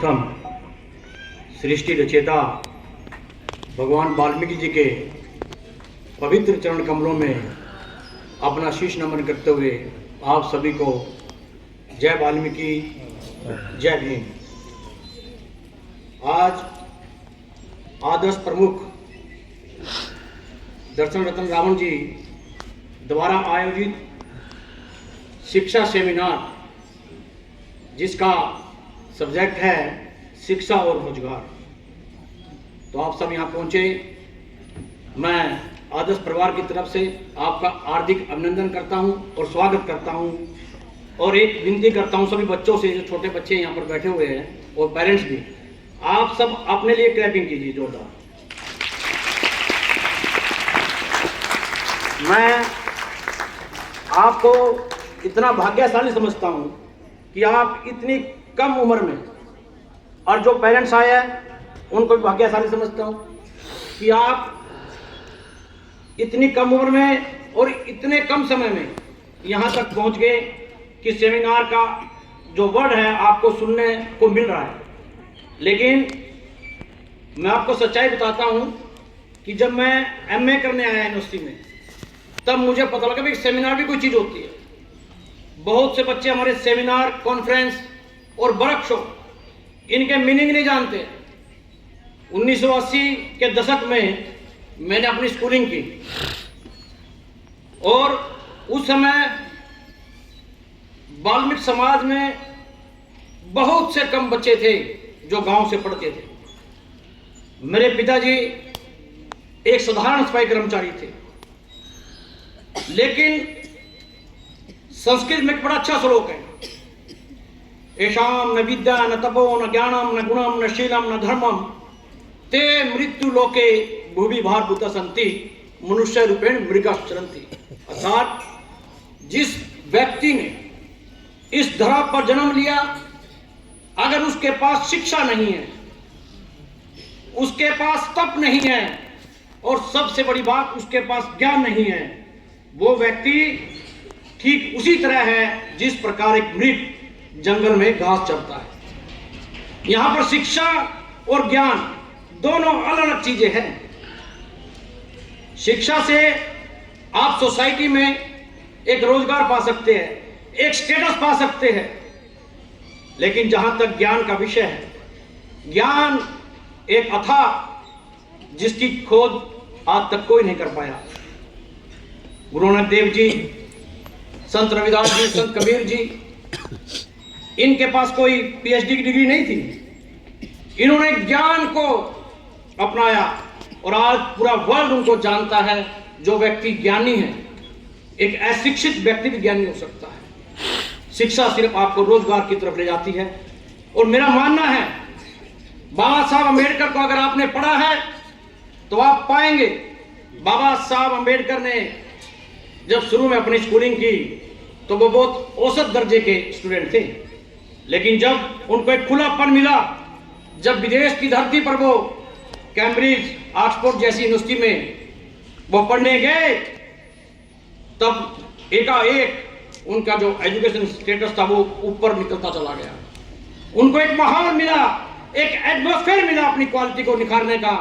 सर्वप्रथम सृष्टि रचयिता भगवान वाल्मीकि जी के पवित्र चरण कमलों में अपना शीश नमन करते हुए आप सभी को जय वाल्मीकि, जय भीम। आज आदर्श प्रमुख दर्शन रतन रावण जी द्वारा आयोजित शिक्षा सेमिनार, जिसका सब्जेक्ट है शिक्षा और रोजगार, तो आप सब यहाँ पहुँचे। मैं आदर्श परिवार की तरफ से आपका हार्दिक अभिनंदन करता हूँ और स्वागत करता हूँ, और एक विनती करता हूँ सभी बच्चों से, जो छोटे बच्चे यहाँ पर बैठे हुए हैं और पेरेंट्स भी, आप सब अपने लिए क्लैपिंग कीजिए जोरदार। मैं आपको इतना भाग्यशाली समझता हूँ कि आप इतनी कम उम्र में, और जो पेरेंट्स आए हैं उनको भी भाग्यशाली समझता हूँ कि आप इतनी कम उम्र में और इतने कम समय में यहाँ तक पहुँच गए कि सेमिनार का जो वर्ड है आपको सुनने को मिल रहा है। लेकिन मैं आपको सच्चाई बताता हूँ कि जब मैं एमए करने आया यूनिवर्सिटी में, तब मुझे पता लगा कि सेमिनार भी कोई चीज़ होती है। बहुत से बच्चे हमारे सेमिनार, कॉन्फ्रेंस और वर्कशॉप, इनके मीनिंग नहीं जानते। 1980 के दशक में मैंने अपनी स्कूलिंग की, और उस समय वाल्मीकि समाज में बहुत से कम बच्चे थे जो गांव से पढ़ते थे। मेरे पिताजी एक साधारण सफाई कर्मचारी थे, लेकिन संस्कृत में एक बड़ा अच्छा श्लोक है, एषाम न विद्या न तपो न ज्ञानम न गुणम न शीलम न धर्मम ते मृत्यु लोके भूमि भारभूत संति मनुष्य रूपेण मृगाश्चरन्ति। अर्थात जिस व्यक्ति ने इस धरा पर जन्म लिया, अगर उसके पास शिक्षा नहीं है, उसके पास तप नहीं है, और सबसे बड़ी बात उसके पास ज्ञान नहीं है, वो व्यक्ति ठीक उसी तरह है जिस प्रकार एक मृग जंगल में घास चरता है। यहां पर शिक्षा और ज्ञान दोनों अलग अलग चीजें हैं। शिक्षा से आप सोसाइटी में एक रोजगार पा सकते हैं, एक स्टेटस पा सकते हैं, लेकिन जहां तक ज्ञान का विषय है, ज्ञान एक अथाह जिसकी खोज आज तक कोई नहीं कर पाया। गुरु नानक देव जी, संत रविदास जी, संत कबीर जी, इनके पास कोई पीएचडी की डिग्री नहीं थी। इन्होंने ज्ञान को अपनाया और आज पूरा वर्ल्ड उनको जानता है। जो व्यक्ति ज्ञानी है, एक अशिक्षित व्यक्ति भी ज्ञानी हो सकता है। शिक्षा सिर्फ आपको रोजगार की तरफ ले जाती है, और मेरा मानना है बाबा साहब अम्बेडकर को अगर आपने पढ़ा है तो आप पाएंगे, बाबा साहब अम्बेडकर ने जब शुरू में अपनी स्कूलिंग की तो वो बहुत औसत दर्जे के स्टूडेंट थे, लेकिन जब उनको एक खुलापन मिला, जब विदेश की धरती पर वो कैम्ब्रिज, ऑक्सफोर्ड जैसी यूनिवर्सिटी में वो पढ़ने गए, तब एकाएक उनका जो एजुकेशन स्टेटस था वो ऊपर निकलता चला गया। उनको एक माहौल मिला, एक एटमॉस्फेयर मिला अपनी क्वालिटी को निखारने का,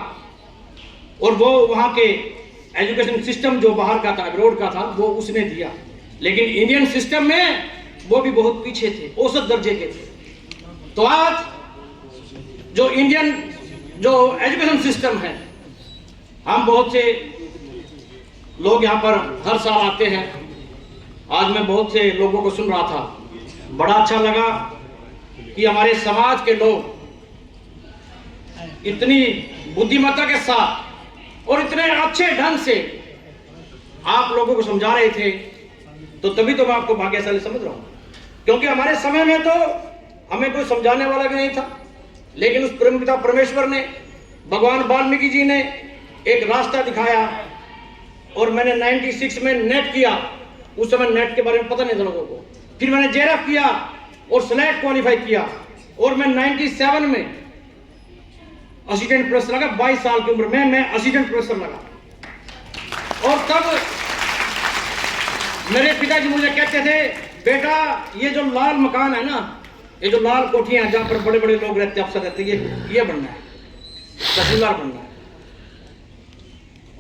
और वो वहाँ के एजुकेशन सिस्टम जो बाहर का था, अब्रॉड का था, वो उसने दिया। लेकिन इंडियन सिस्टम में वो भी बहुत पीछे थे, औसत दर्जे के थे। तो आज जो इंडियन जो एजुकेशन सिस्टम है, हम बहुत से लोग यहाँ पर हर साल आते हैं। आज मैं बहुत से लोगों को सुन रहा था, बड़ा अच्छा लगा कि हमारे समाज के लोग इतनी बुद्धिमत्ता के साथ और इतने अच्छे ढंग से आप लोगों को समझा रहे थे, तो तभी तो मैं आपको भाग्यशाली समझ रहा हूँ। क्योंकि हमारे समय में तो हमें कोई समझाने वाला भी नहीं था, लेकिन उस परमपिता परमेश्वर ने, भगवान वाल्मीकि जी ने एक रास्ता दिखाया। और मैंने 96 में नेट किया, उस समय नेट के बारे में पता नहीं था लोगों को। फिर मैंने जेआरएफ किया और सेलेक्ट क्वालिफाई किया, और मैं 97 में असिस्टेंट प्रोफेसर लगा। 22 साल की उम्र में मैं असिस्टेंट प्रोफेसर लगा। और तब मेरे पिताजी मुझे कहते थे, बेटा ये जो लाल मकान है ना, ये जो लाल कोठियां हैं जहां पर बड़े बड़े लोग रहते हैं, अफसर रहते हैं, ये बनना है, तहसीलदार बनना है।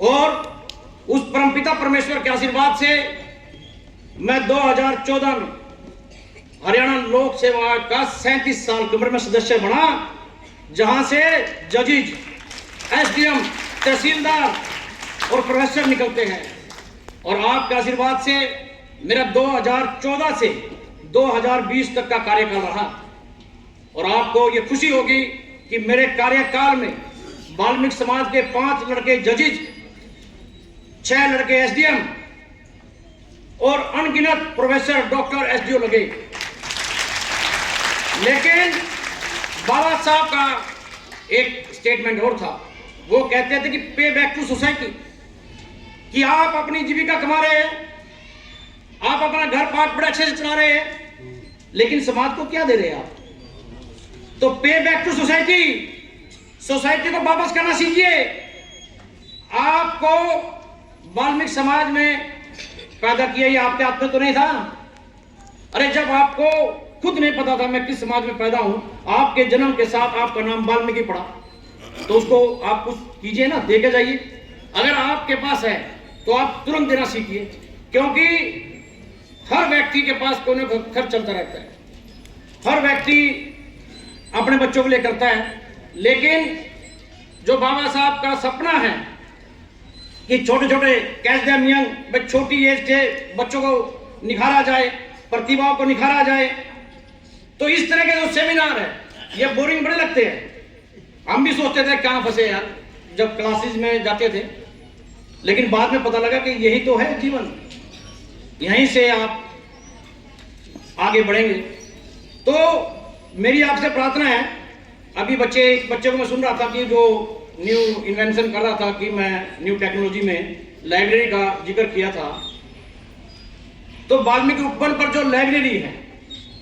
और उस परमपिता परमेश्वर के आशीर्वाद से मैं 2014 में हरियाणा लोक सेवा आयोग का 37 साल की उम्र में सदस्य बना, जहां से जजेज, एसडीएम, तहसीलदार और प्रोफेसर निकलते हैं। और आपके आशीर्वाद से मेरा 2014 से 2020 तक का कार्यकाल रहा। और आपको ये खुशी होगी कि मेरे कार्यकाल में वाल्मीकि समाज के 5 लड़के जजेज, 6 लड़के एसडीएम और अनगिनत प्रोफेसर, डॉक्टर, एसडीओ लगे। लेकिन बाबा साहब का एक स्टेटमेंट और था, वो कहते थे कि पे बैक टू सोसाइटी, कि आप अपनी जीविका कमा रहे हैं, आप अपना घर पार्ट बड़े अच्छे से चला रहे हैं, लेकिन समाज को क्या दे रहे हैं आप? तो पे बैक टू सोसाइटी, सोसाइटी को वापस करना सीखिए। आपको वाल्मीकि समाज में पैदा किया, ये आपके हाथ में तो नहीं था। अरे जब आपको खुद नहीं पता था मैं किस समाज में पैदा हूं, आपके जन्म के साथ आपका नाम वाल्मीकि पड़ा, तो उसको आप कुछ कीजिए ना, दे के जाइए। अगर आपके पास है तो आप तुरंत देना सीखिए, क्योंकि हर व्यक्ति के पास कोई ना कोई खर्च चलता रहता है, हर व्यक्ति अपने बच्चों के लिए करता है। लेकिन जो बाबा साहब का सपना है कि छोटे छोटे कैच देम यंग, छोटी एज के बच्चों को निखारा जाए, प्रतिभाओं को निखारा जाए, तो इस तरह के जो सेमिनार है ये बोरिंग बड़े लगते हैं। हम भी सोचते थे कहां फंसे यार जब क्लासेस में जाते थे, लेकिन बाद में पता लगा कि यही तो है जीवन, यहीं से आप आगे बढ़ेंगे। तो मेरी आपसे प्रार्थना है, अभी बच्चे को मैं सुन रहा था कि जो न्यू इन्वेंशन कर रहा था, कि मैं न्यू टेक्नोलॉजी में लाइब्रेरी का जिक्र किया था, तो वाल्मीकि उपवन पर जो लाइब्रेरी है,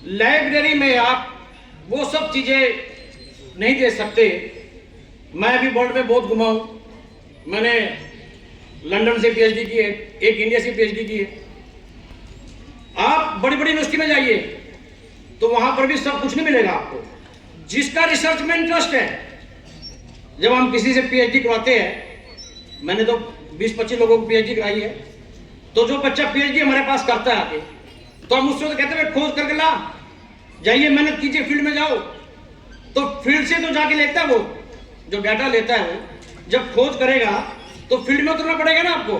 लाइब्रेरी में आप वो सब चीजें नहीं दे सकते। मैं अभी वर्ल्ड में बहुत घुमा हूं, मैंने लंदन से पीएचडी की है, एक इंडिया से पीएचडी की है। आप बड़ी बड़ी यूनिवर्सिटी में जाइए तो वहां पर भी सब कुछ नहीं मिलेगा आपको। जिसका रिसर्च में इंटरेस्ट है, जब हम किसी से पीएचडी करवाते हैं, मैंने तो 20-25 लोगों को पीएचडी कराई है, तो जो बच्चा पीएचडी हमारे पास करता है आके, तो हम उससे तो कहते हैं खोज करके ला, जाइए मेहनत कीजिए, फील्ड में जाओ। तो फील्ड से तो जाके लेता है, वो जो डाटा लेता है वो जब खोज करेगा तो फील्ड में उतरना पड़ेगा ना आपको।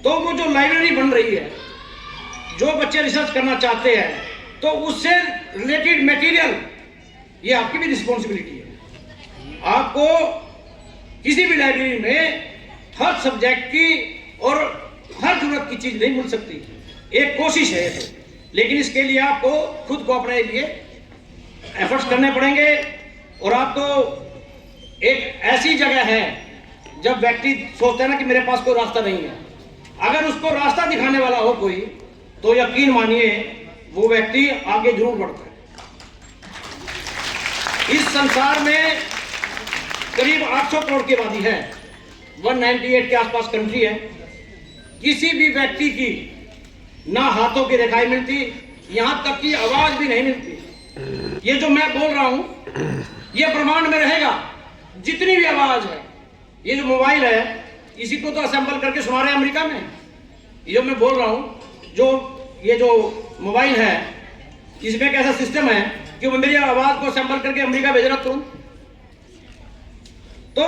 तो वो जो लाइब्रेरी बन रही है, जो बच्चे रिसर्च करना चाहते हैं, तो उससे रिलेटेड मटेरियल, ये आपकी भी रिस्पॉन्सिबिलिटी है। आपको किसी भी लाइब्रेरी में हर सब्जेक्ट की और हर जरूरत की चीज नहीं मिल सकती, एक कोशिश है तो। लेकिन इसके लिए आपको खुद को अपने लिए एफर्ट्स करने पड़ेंगे। और आप तो एक ऐसी जगह है जब व्यक्ति सोचता है ना कि मेरे पास कोई रास्ता नहीं है, अगर उसको रास्ता दिखाने वाला हो कोई, तो यकीन मानिए वो व्यक्ति आगे जरूर बढ़ता है। इस संसार में करीब 800 करोड़ की आबादी है, 198 के आसपास कंट्री है। किसी भी व्यक्ति की ना हाथों की रेखाएं मिलती, यहां तक कि आवाज भी नहीं मिलती। ये जो मैं बोल रहा हूं ये ब्रह्मांड में रहेगा, जितनी भी आवाज है। ये जो मोबाइल है, इसी को तो असेंबल करके सुना रहे हैं अमेरिका में। ये जो मैं बोल रहा हूं, ये जो मोबाइल है, इसमें एक ऐसा सिस्टम है कि वो मेरी आवाज को असेंबल करके अमेरिका भेज रहा तुरंत। तो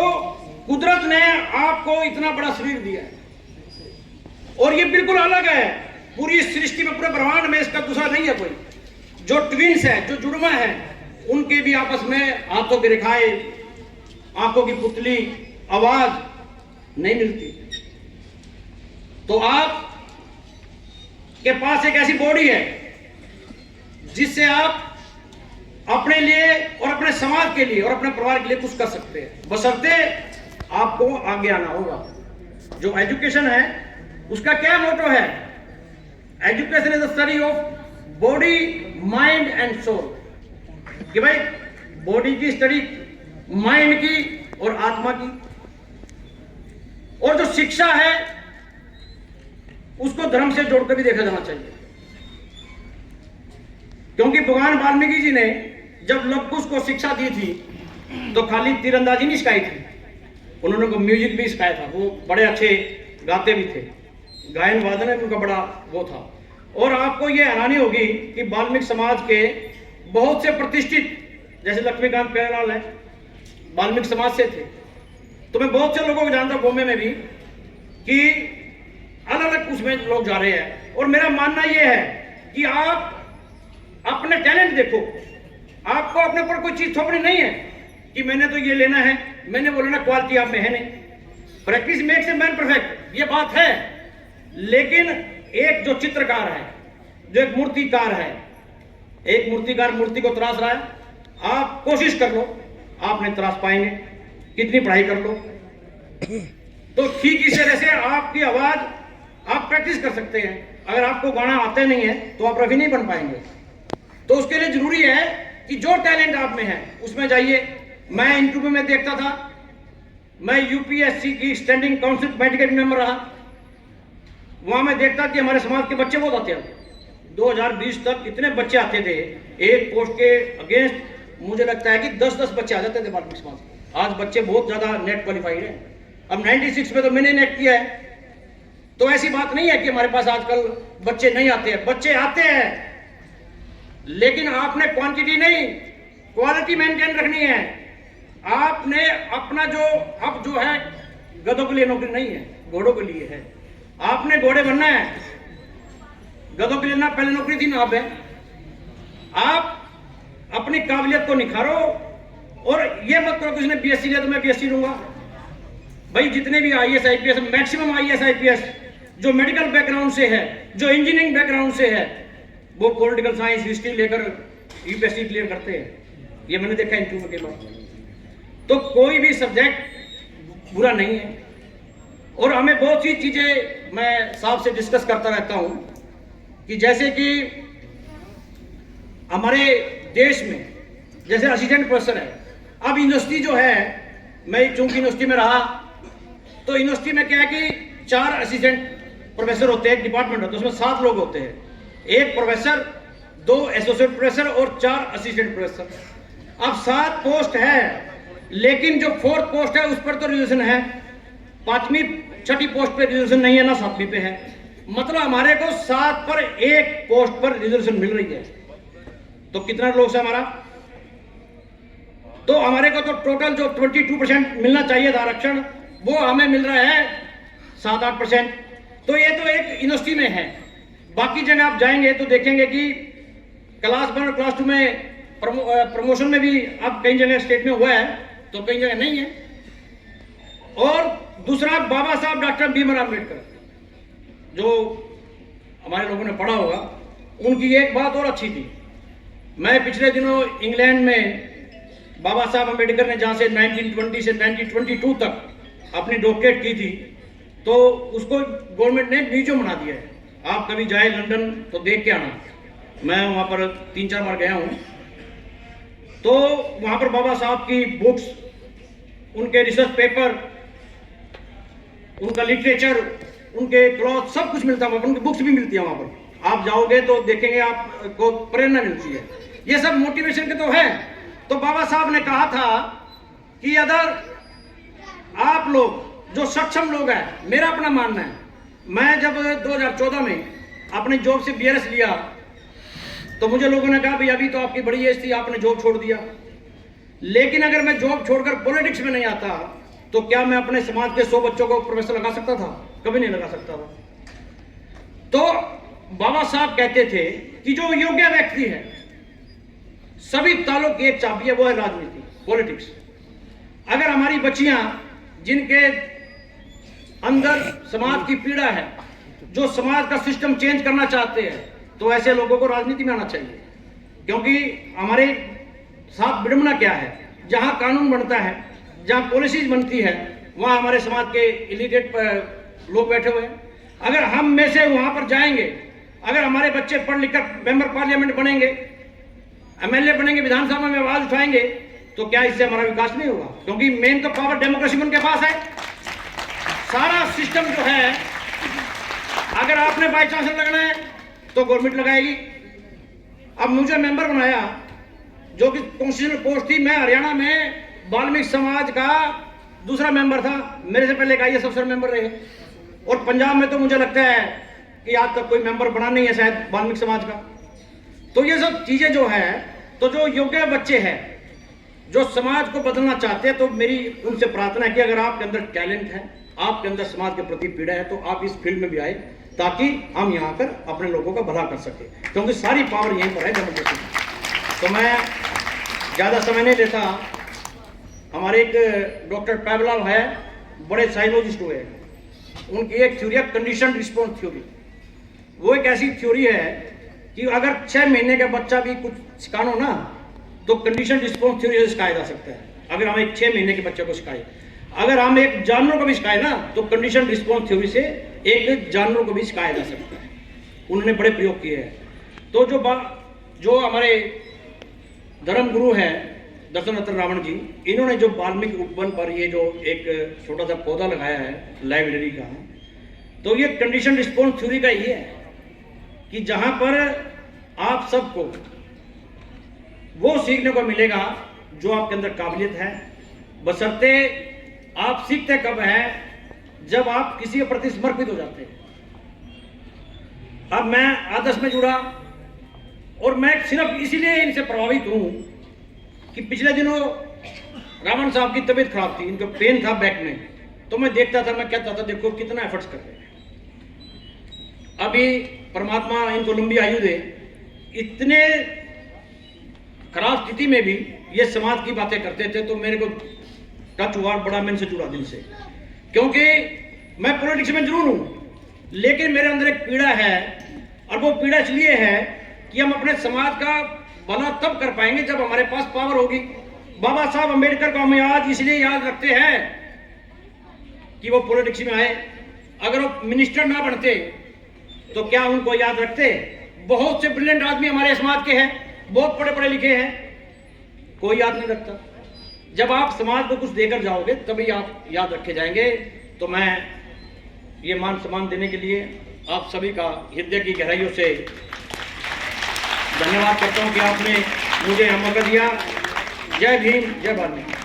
कुदरत ने आपको इतना बड़ा शरीर दिया है, और ये बिल्कुल अलग है पूरी सृष्टि में, पूरे ब्रह्मांड में इसका दूसरा नहीं है कोई। जो ट्विंस है, जो जुड़वा है, उनके भी आपस में हाथों की रेखाएं, आंखों की पुतली, आवाज नहीं मिलती। तो आप के पास एक ऐसी बॉडी है जिससे आप अपने लिए और अपने समाज के लिए और अपने परिवार के लिए कुछ कर सकते हैं, बशर्ते आपको आगे आना होगा। जो एजुकेशन है उसका क्या मोटो है? Education is the study of body, mind and soul. कि भाई बॉडी की स्टडी, माइंड की और आत्मा की। और जो शिक्षा है उसको धर्म से जोड़कर भी देखा जाना चाहिए। क्योंकि भगवान वाल्मीकि जी ने जब लव कुश को शिक्षा दी थी तो खाली तीरंदाजी नहीं सिखाई थी, उन्होंने को म्यूजिक भी सिखाया था। वो बड़े अच्छे गाते भी थे, गायन वादन में उनका बड़ा वो था। और आपको ये हैरानी होगी कि वाल्मीकि समाज के बहुत से प्रतिष्ठित, जैसे लक्ष्मीकांत प्यारेलाल है, वाल्मीकि समाज से थे। तो मैं बहुत से लोगों को जानता हूं बॉम्बे में भी कि अलग अलग उसमें लोग जा रहे हैं। और मेरा मानना यह है कि आप अपने टैलेंट देखो, आपको अपने ऊपर कोई चीज थोपनी नहीं है कि मैंने तो ये लेना है, मैंने वो लेना, क्वालिटी आप में है नहीं। Practice makes a man perfect, ये बात है। लेकिन एक जो चित्रकार है, जो एक मूर्तिकार है, एक मूर्तिकार मूर्ति को तराश रहा है, आप कोशिश कर लो, आप नहीं तराश पाएंगे, कितनी पढ़ाई कर लो। तो ठीक इसी तरह से आपकी आवाज आप प्रैक्टिस कर सकते हैं। अगर आपको गाना आते नहीं है तो आप रफी नहीं बन पाएंगे। तो उसके लिए जरूरी है कि जो टैलेंट आप में है उसमें जाइए। मैं इंटरव्यू में देखता था, मैं यूपीएससी की स्टैंडिंग काउंसिल मेडिकल मेंबर रहा, वहां मैं देखता कि हमारे समाज के बच्चे बहुत आते हैं। 2020 तक इतने बच्चे आते थे एक पोस्ट के अगेंस्ट, मुझे लगता है कि 10-10 बच्चे आ जाते थे वाल्मीकि समाज के। आज बच्चे बहुत ज्यादा नेट क्वालिफाइड है। अब 96 में तो मैंने नेट किया है, तो ऐसी बात नहीं है कि हमारे पास आजकल बच्चे नहीं आते हैं, बच्चे आते हैं। लेकिन आपने क्वांटिटी नहीं, क्वालिटी मेंटेन रखनी है। आपने अपना जो अब जो है, गधों के लिए नौकरी नहीं है, घोड़ों के लिए है। आपने घोड़े बनना है, गधों के लिए ना पहले नौकरी थी ना अब है। आप अपनी काबिलियत को निखारो और ये मत करो किसी ने बीएससी लिया तो मैं बीएससी लूंगा। भाई जितने भी IAS IPS, maximum IAS IPS जो मेडिकल बैकग्राउंड से है, जो इंजीनियरिंग बैकग्राउंड से है, वो पॉलिटिकल साइंस हिस्ट्री लेकर यूपीएससी क्लियर करते हैं। ये मैंने देखा इंटरव्यू के बाद। तो कोई भी सब्जेक्ट बुरा नहीं है। और हमें बहुत सी चीजें मैं साहब से डिस्कस करता रहता हूं कि जैसे कि हमारे देश में जैसे असिस्टेंट प्रोफेसर है। अब यूनिवर्सिटी जो है, मैं चूंकि यूनिवर्सिटी में रहा, तो यूनिवर्सिटी में क्या है कि 4 असिस्टेंट प्रोफेसर होते हैं, डिपार्टमेंट होता है, उसमें 7 लोग होते हैं। 1 प्रोफेसर, 2 एसोसिएट प्रोफेसर और 4 असिस्टेंट प्रोफेसर। अब 7 पोस्ट है, लेकिन जो 4th पोस्ट है उस पर तो रिजर्वेशन है, 5वीं 6ठी पोस्ट पे रिजर्वेशन नहीं है, ना 7वीं पे है। मतलब हमारे को 7 पर 1 पोस्ट पर रिजर्वेशन मिल रही है। तो कितना लोग से हमारा, तो हमारे को तो टोटल जो 22% मिलना चाहिए था आरक्षण, वो हमें मिल रहा है 7-8%। तो ये तो एक यूनिवर्सिटी में है। बाकी जगह आप जाएंगे तो देखेंगे कि क्लास 1 और क्लास 2 में प्रमोशन में भी अब कई जगह स्टेट में हुआ है, तो कई जगह नहीं है। और दूसरा, बाबा साहब डॉक्टर भीमराव अम्बेडकर, जो हमारे लोगों ने पढ़ा होगा, उनकी एक बात और अच्छी थी। मैं पिछले दिनों इंग्लैंड में बाबा साहब अम्बेडकर ने जहाँ से 1920 से 1922 तक अपनी डॉक्टरेट की थी, तो उसको गवर्नमेंट ने म्यूजियम बना दिया है। आप कभी जाए लंदन तो देख के आना। मैं वहाँ पर 3-4 बार गया हूँ। तो वहाँ पर बाबा साहब की बुक्स, उनके रिसर्च पेपर, उनका लिटरेचर, उनके क्लॉथ, सब कुछ मिलता है वहाँ पर। उनकी बुक्स भी मिलती है वहाँ पर। आप जाओगे तो देखेंगे, आपको प्रेरणा मिलती है। ये सब मोटिवेशन के तो है। तो बाबा साहब ने कहा था कि अगर आप लोग जो सक्षम लोग हैं, मेरा अपना मानना है, मैं जब 2014 में अपने जॉब से बीआरएस लिया तो मुझे लोगों ने कहा भाई अभी तो आपकी बड़ी एज थी, आपने जॉब छोड़ दिया। लेकिन अगर मैं जॉब छोड़कर पॉलिटिक्स में नहीं आता तो क्या मैं अपने समाज के 100 बच्चों को प्रोफेसर लगा सकता था? कभी नहीं लगा सकता था। तो बाबा साहब कहते थे कि जो योग्य व्यक्ति है, सभी तालों की एक चाबी है, वो है राजनीति, पॉलिटिक्स। अगर हमारी बच्चियां जिनके अंदर समाज की पीड़ा है, जो समाज का सिस्टम चेंज करना चाहते हैं, तो ऐसे लोगों को राजनीति में आना चाहिए। क्योंकि हमारे साथ विडंबना क्या है, जहां कानून बनता है, जहां पॉलिसीज बनती है, वहां हमारे समाज के इलिटरेट लोग बैठे हुए हैं। अगर हम में से वहां पर जाएंगे, अगर हमारे बच्चे पढ़ लिखकर मेंबर पार्लियामेंट बनेंगे, एमएलए बनेंगे, विधानसभा में आवाज उठाएंगे, तो क्या इससे हमारा विकास नहीं होगा? क्योंकि मेन तो पावर डेमोक्रेसी में उनके पास है। सारा सिस्टम जो है, अगर आपने बाई चांसलर लगना है तो गवर्नमेंट लगाएगी, अब मुझे मेंबर बनाया, जो कि कॉन्स्टिट्यूशनल पोस्ट थी। मैं हरियाणा में वाल्मीकि समाज का दूसरा मेंबर था, मेरे से पहले का IAS अफसर मेंबर रहे। और पंजाब में तो मुझे लगता है कि आज तक कोई मेंबर बना नहीं है शायद वाल्मीकि समाज का। तो ये सब चीजें जो है, तो जो योग्य बच्चे हैं जो समाज को बदलना चाहते हैं, तो मेरी उनसे प्रार्थना है कि अगर आपके अंदर टैलेंट है, आपके अंदर समाज के प्रति पीड़ा है, तो आप इस फील्ड में भी आए, ताकि हम यहाँ पर अपने लोगों का भला कर सके, क्योंकि सारी पावर यहीं पर है डेमोक्रेसी में। तो मैं ज़्यादा समय नहीं लेता। हमारे एक डॉक्टर पैबलाव है, बड़े साइकोलॉजिस्ट हुए, उनकी एक थ्योरी है कंडीशन रिस्पॉन्स थ्योरी। वो एक ऐसी थ्योरी है कि अगर 6 महीने का बच्चा भी कुछ सिखानो ना, तो कंडीशन रिस्पॉन्स थ्योरी से सिखाया जा सकता है। अगर हम एक 6 महीने के बच्चे को सिखाए, अगर हम एक जानवर को भी सिखाए ना, तो कंडीशन रिस्पॉन्स थ्योरी से एक जानवर को भी सिखाया जा सकता है। उन्होंने बड़े प्रयोग किए हैं। तो जो हमारे धर्म गुरु हैं दर्शन रत्न रावण जी, इन्होंने जो वाल्मीकि उपवन पर ये जो एक छोटा सा पौधा लगाया है लाइब्रेरी का, तो ये कंडीशन रिस्पॉन्स थ्योरी का ये है कि जहां पर आप सबको वो सीखने को मिलेगा जो आपके अंदर काबिलियत है, बशर्ते आप सीखते कब है, जब आप किसी के प्रति समर्पित हो जाते हैं। अब मैं आदर्श में जुड़ा, और मैं सिर्फ इसलिए इनसे प्रभावित हूं कि पिछले दिनों रावण साहब की तबीयत खराब थी, इनको पेन था बैक में, तो मैं देखता था, मैं कहता था देखो कितना एफर्ट्स कर रहे हैं। अभी परमात्मा इनको लंबी आयु दे, इतने खराब स्थिति में भी ये समाज की बातें करते थे, तो मेरे को टच हुआ, बड़ा मैं इनसे जुड़ा दिल से। क्योंकि मैं पॉलिटिक्स में जरूर हूं, लेकिन मेरे अंदर एक पीड़ा है, और वो पीड़ा इसलिए है कि हम अपने समाज का भला तब कर पाएंगे जब हमारे पास पावर होगी। बाबा साहब अम्बेडकर को हम आज इसलिए याद रखते हैं कि वो पॉलिटिक्स में आए। अगर वो मिनिस्टर ना बनते तो क्या उनको याद रखते? बहुत से ब्रिलियंट आदमी हमारे समाज के हैं, बहुत पढ़े पढ़े लिखे हैं, कोई याद नहीं रखता। जब आप समाज को कुछ देकर जाओगे तभी आप याद रखे जाएंगे। तो मैं ये मान सम्मान देने के लिए आप सभी का हृदय की गहराइयों से धन्यवाद करता हूं कि आपने मुझे यह मौका दिया। जय भीम, जय वाल्मीकि।